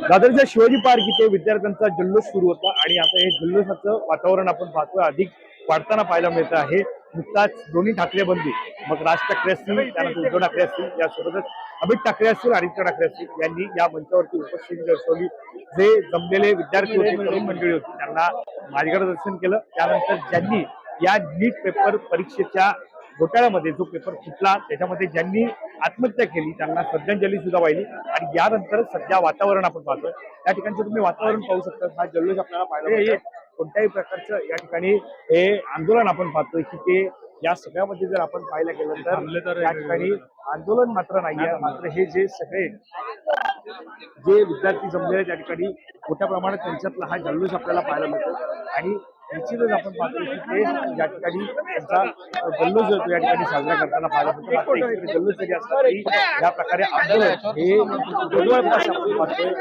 दादरच्या शिवाजी पार्क इथे विद्यार्थ्यांचा जल्लोष सुरू होता आणि आता हे जल्लोषाचं वातावरण आपण पाहतोय अधिक वाढताना पाहायला मिळत आहे। नुकताच दोन्ही ठाकरे बंधू मग राज ठाकरे असतील, त्यानंतर उद्धव ठाकरे असतील, यासोबतच अमित ठाकरे असतील, आदित्य ठाकरे असतील यांनी या मंचावरती उपस्थिती दर्शवली। जे जमलेले विद्यार्थी होते, तरुण मंडळी होती, त्यांना मार्गदर्शन केलं। त्यानंतर ज्यांनी या नीट पेपर परीक्षेच्या घोटाळ्यामध्ये जो पेपर फुटला त्याच्यामध्ये ज्यांनी आत्महत्या केली त्यांना श्रद्धांजली सुद्धा वाहिली। आणि यानंतर सध्या वातावरण आपण पाहतोय, या ठिकाणचं तुम्ही वातावरण पाहू शकता। हा जल्लोष आपल्याला पाहायला मिळतोय। कोणत्याही प्रकारचं या ठिकाणी हे आंदोलन आपण पाहतोय की ते या सगळ्यामध्ये जर आपण पाहायला गेलं तर या ठिकाणी आंदोलन मात्र नाहीये, मात्र हे जे सगळे जे विद्यार्थी जमलेले त्या ठिकाणी मोठ्या प्रमाणात त्यांच्यातला हा जल्लोष आपल्याला पाहायला मिळतो। आणि निश्चितच आपण पाहतो की ते या ठिकाणी त्यांचा जल्लोष जो या ठिकाणी साजरा करताना पाहायला मिळतो। जल्लोष जरी असला तरी या प्रकारे आंदोलन हे जवळपास आपण पाहतोय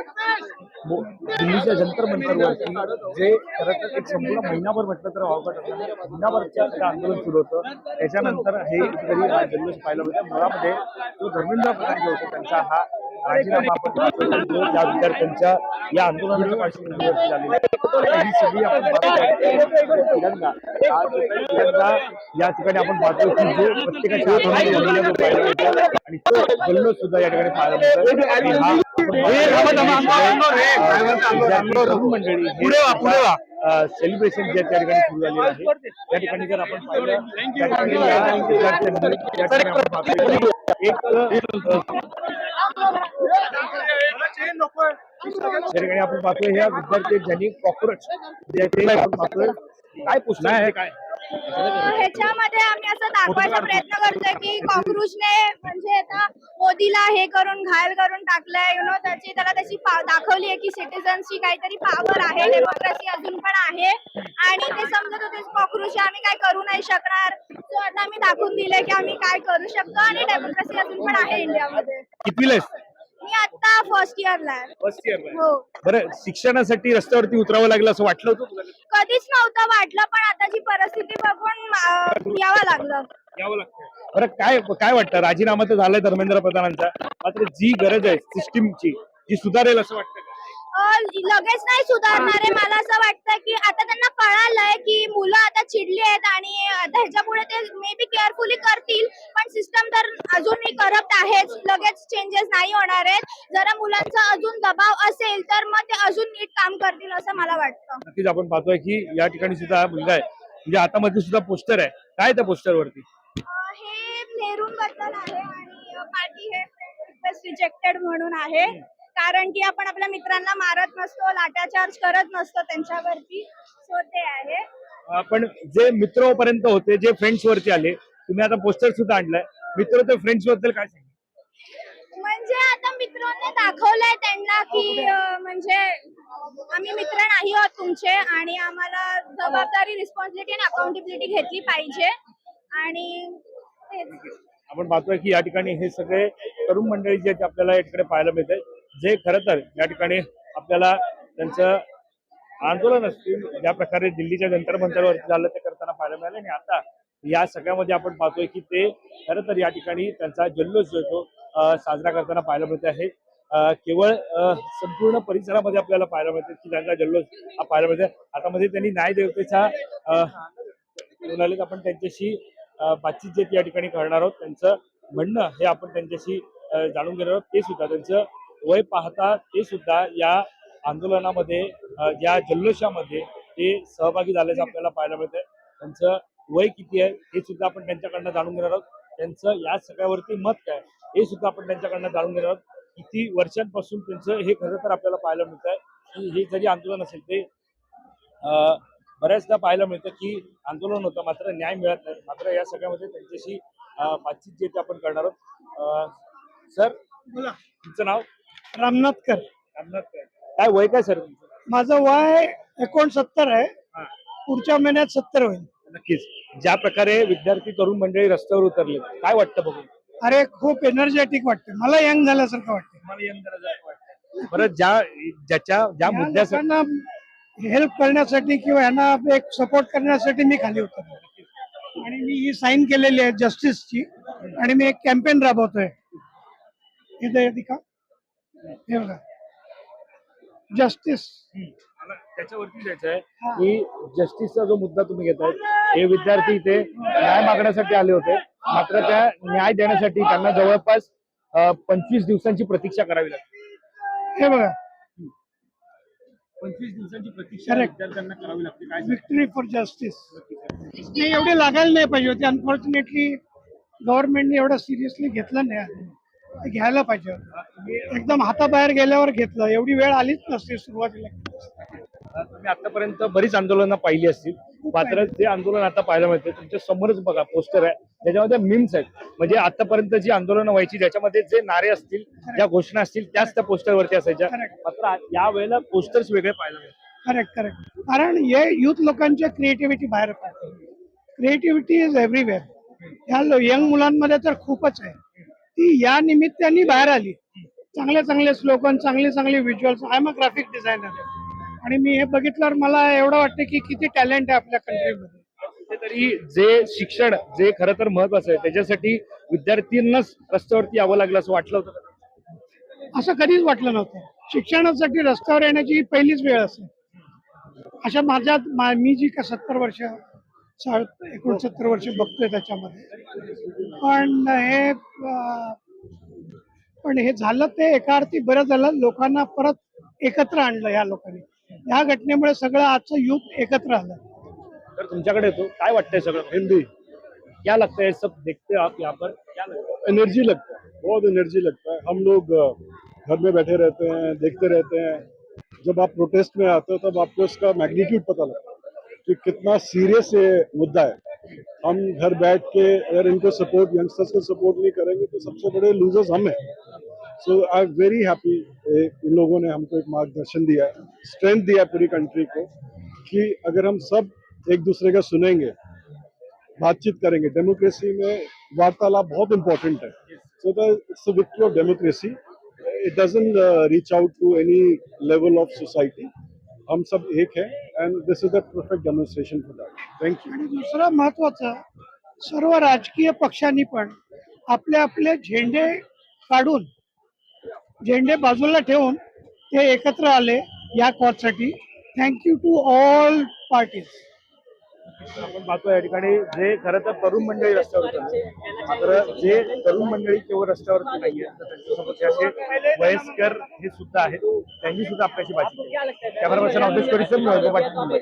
दिल्लीच्या जंतर मंतरवरती, जे खरं तर एक संपूर्ण महिनाभर म्हटलं तर अवघड असणार महिनाभरचं आंदोलन सुरू होतं। त्याच्यानंतर हे कुठेतरी हा जल्लोष पाहायला मिळतो। मुळामध्ये जो धर्मेंद्र प्रधान जे होते त्यांचा हा राजीनामा आपण पाहतोय त्या विद्यार्थ्यांच्या या आंदोलनाच्या पार्श्वभूमीवरती झालेला ही सगळी आपण तिरंगा हा जो काही तिरंगा या ठिकाणी आपण पाहतोय की जो प्रत्येकाच्या हातामध्ये वळलेला जो पाहायला मिळतो आणि तो जल्लोष सुद्धा या ठिकाणी पाहायला मिळतो। आणि हा मंडळी सेलिब्रेशन जे त्या ठिकाणी सुरू झालेलं आहे त्या ठिकाणी जर आपण पाहिलं त्या ठिकाणी आपण पाहतोय ठिकाणी आपण पाहतोय ह्या विद्यार्थी ज्यांनी कॉक्रोच आपण पाहतोय काय पुसणं आहे काय ह्याच्यामध्ये आम्ही असं दाखवायचा प्रयत्न करतोय की कॉक्रोचने म्हणजे आता मोदीला हे करून घायल करून टाकलंय, त्याला त्याची दाखवली आहे की सिटिझन्सची काहीतरी पॉवर आहे, डेमोक्रेसी अजून पण आहे आणि ते समजत होते कॉक्रोच आम्ही काय करू नाही शकणार। सो आता आम्ही दाखवून दिले की आम्ही काय करू शकतो आणि डेमोक्रेसी अजून पण आहे इंडियामध्ये। कितवीला मी आता फर्स्ट इयरला आहे। फर्स्ट इयरला हो। बरं, शिक्षणासाठी रस्त्यावरती उतरावं लागलं असं वाटलं होतं तुला? कधीच नव्हतं वाटलं, पण आताची परिस्थिती बघून यावं लागलं। बरं, काय काय वाटतं? राजीनामा तर झालाय धर्मेंद्र प्रधानांचा, मात्र जी गरज आहे सिस्टीमची जी सुधारेल असं वाटतं? लगेच नाही सुधारणार आहे। मला असं वाटतं की आता त्यांना कळालंय की मुलं आता चिडली आहेत आणि आता ह्याच्यापुढे ते मे बी केअरफुली करतील, पण सिस्टम तर अजूनही करप्ट आहेच, लगेच चेंजेस नाही होणार आहेत। जरा मुलांचा अजून दबाव असेल तर मग ते अजून नीट काम करतील असं मला वाटतं। नक्कीच आपण पाहतोय की या ठिकाणी सुद्धा हा मुलगा आहे, म्हणजे हातामध्ये सुद्धा पोस्टर आहे, काय त्या पोस्टरवरती? हे नेहरूंबद्दल आहे आणि पार्टी हे रिक्वेस्ट रिजेक्टेड म्हणून आहे, कारण की आपण आपल्या मित्रांना मारत नसतो, लाठाचार्ज करत नसतो त्यांच्यावरती, सो ते आहे। पण जे मित्रांपर्यंत होते, जे फ्रेंड्स वरती आले, तुम्ही आता पोस्टर सुद्धा आणलाय, मित्र तर फ्रेंड्स बद्दल काय सांगा? म्हणजे आता मित्रांनी दाखवलंय त्यांना की म्हणजे आम्ही मित्र नाही आहोत तुमचे आणि आम्हाला जबाबदारी, रिस्पॉन्सिबिलिटी आणि अकाउंटेबिलिटी घेतली पाहिजे। आणि आपण पाहतोय की या ठिकाणी हे सगळे तरुण मंडळी जे आपल्याला या ठिकाणी पाहायला मिळते, जे खरं तर या ठिकाणी आपल्याला त्यांचं आंदोलन असतील ज्या प्रकारे दिल्लीच्या जंतर मंतरवरती झालं ते करताना पाहायला मिळालं। आणि आता या सगळ्यामध्ये आपण पाहतोय की ते खरं तर या ठिकाणी त्यांचा जल्लोष जो तो साजरा करताना पाहायला मिळत आहे। केवळ संपूर्ण परिसरामध्ये आपल्याला पाहायला मिळते की त्यांचा जल्लोष हा पाहायला मिळते। आता मध्ये त्यांनी न्यायदेवतेचा आपण त्यांच्याशी बातचीत जे या ठिकाणी करणार आहोत, त्यांचं म्हणणं हे आपण त्यांच्याशी जाणून घेणार आहोत। ते सुद्धा त्यांचं वय पाहता ते सुद्धा या आंदोलनामध्ये या जल्लोषामध्ये ते सहभागी झाल्याचं आपल्याला पाहायला मिळतंय। त्यांचं वय किती आहे हे सुद्धा आपण त्यांच्याकडनं जाणून घेणार आहोत, त्यांचं या सगळ्यावरती मत काय हे सुद्धा आपण त्यांच्याकडनं जाणून घेणार आहोत। किती वर्षांपासून त्यांचं हे खरं तर आपल्याला पाहायला मिळत आहे की हे जरी आंदोलन असेल ते बऱ्याचदा पाहायला मिळतं की आंदोलन होतं मात्र न्याय मिळत नाही। मात्र या सगळ्यामध्ये त्यांच्याशी बातचीत जे ते आपण करणार आहोत। सर बोला, तुमचं नाव? रामनाथकर। रामनाथकर, काय वय काय सर तुमचं? माझं वय 69 आहे, पुढच्या महिन्यात 70 होईल। नक्कीच, ज्या प्रकारे विद्यार्थी तरुण मंडळी रस्त्यावर उतरले, काय वाटतं बघून? अरे खूप एनर्जेटिक वाटतं, मला यंग झाल्यासारखं वाटतं। मला यंग झाल्यासारखं वाटतं। बरं, ज्या मुद्द्यासाठी हेल्प करण्यासाठी किंवा यांना एक सपोर्ट करण्यासाठी मी खाली उतरलो आणि मी ही साईन केलेली आहे जस्टिसची आणि मी एक कॅम्पेन राबवतोय। इथे का हे बघा, जस्टिस. मला त्याच्यावरती द्यायचं आहे की जस्टिसचा जो मुद्दा तुम्ही घेताय, हे विद्यार्थी इथे न्याय मागण्यासाठी आले होते, मात्र त्या न्याय देण्यासाठी त्यांना जवळपास 25 दिवसांची प्रतीक्षा करावी लागते. हे बघा, 25 दिवसांची प्रतीक्षा Correct. विद्यार्थ्यांना करावी लागते. काय विक्टरी फॉर जस्टिस. नाही, एवढे लागायला नाही पाहिजे होते. अनफॉर्च्युनेटली गव्हर्नमेंटने एवढं सिरियसली घेतलं नाही. ते घ्यायला पाहिजे होतं. एकदम हाताबाहेर गेल्यावर घेतलं. एवढी वेळ आलीच नसती सुरुवातीला. तुम्ही आतापर्यंत बरीच आंदोलनं पाहिली असतील, मात्र जे आंदोलन आता पाहायला मिळते तुमच्या समोरच बघा, पोस्टर आहे त्याच्यामध्ये मीम्स आहेत. म्हणजे आतापर्यंत जी आंदोलनं व्हायची ज्याच्यामध्ये जे नारे असतील, ज्या घोषणा असतील, त्याच त्या पोस्टरवरती असायच्या. Correct. मात्र या वेळेला पोस्टर्स वेगळे पाहायला मिळतात. करेक्ट. कारण हे युथ लोकांच्या क्रिएटिव्हिटी बाहेर पडते. Creativity is everywhere. ह्या यंग मुलांमध्ये तर खूपच आहे. ती या निमित्ताने बाहेर आली. चांगले स्लोगन, चांगले visuals. I am a graphic designer आणि मी हे बघितल्यावर मला एवढं वाटतं की किती टॅलेंट आहे आपल्या कंट्रीमध्ये. कुठेतरी जे शिक्षण, जे खरं तर महत्वाचं आहे, त्याच्यासाठी विद्यार्थ्यांनाच रस्त्यावरती यावं लागलं असं वाटलं होतं का? असं कधीच वाटलं नव्हतं. शिक्षणासाठी रस्त्यावर येण्याची पहिलीच वेळ असेल. अशा मी जी का 70 वर्ष 69 वर्ष बघतोय त्याच्यामध्ये. पण हे झालं ते एका अर्थी बरं झालं. लोकांना परत एकत्र आणलं या लोकांनी. या घटनेमुळे सगळं आजचं युथ एकत्र आलं. तर तुमच्याकडे येतो, काय वाटतंय सगळं? हिंदी क्या लगता है सब देखते हो आप यहाँ पर, क्या लगता है? एनर्जी लगता है, बहुत एनर्जी लगता है. हम लोग घर में बैठे रहते हैं, देखते रहते हैं. जब आप प्रोटेस्ट में आते हो तब आपको इसका मैग्नीट्यूड पता लगता है कि कितना सीरियस ये मुद्दा है. हम घर बैठ के अगर इनको सपोर्ट, यंगस्टर्स को सपोर्ट नहीं करेंगे तो सबसे बड़े लूजर्स हम हैं. So I am very happy. In लोगों ने हमको एक मार्गदर्शन दिया है, स्ट्रेंथ दिया है पूरी कंट्री को कि अगर हम सब एक दूसरे का सुनेंगे, बातचीत करेंगे. डेमोक्रेसी में वार्तालाप बहुत इम्पोर्टेंट है. So it's the victory of democracy. It doesn't reach out to any level of society. हम सब एक है and this is the perfect demonstration for that. Thank you. आणि दुसरं महत्वाचं, सर्व राजकीय पक्षांनी पण आपले झेंडे काढून, झेंडे बाजूला ठेवून ते एकत्र आले या कॉजसाठी. Thank you to all parties. आपण पाहतो या ठिकाणी जे खरं तर तरुण मंडळी रस्त्यावर होते, मात्र जे तरुण मंडळी केवळ रस्त्यावरती नाहीये, तर त्यांच्यासोबत हे असे वयस्कर हे सुद्धा आहेत, त्यांनी सुद्धा आपल्याशी बातचीत केली. कॅमेरा पर्सन अवधेश परिसर, मी वैभव पाटील, मुंबई.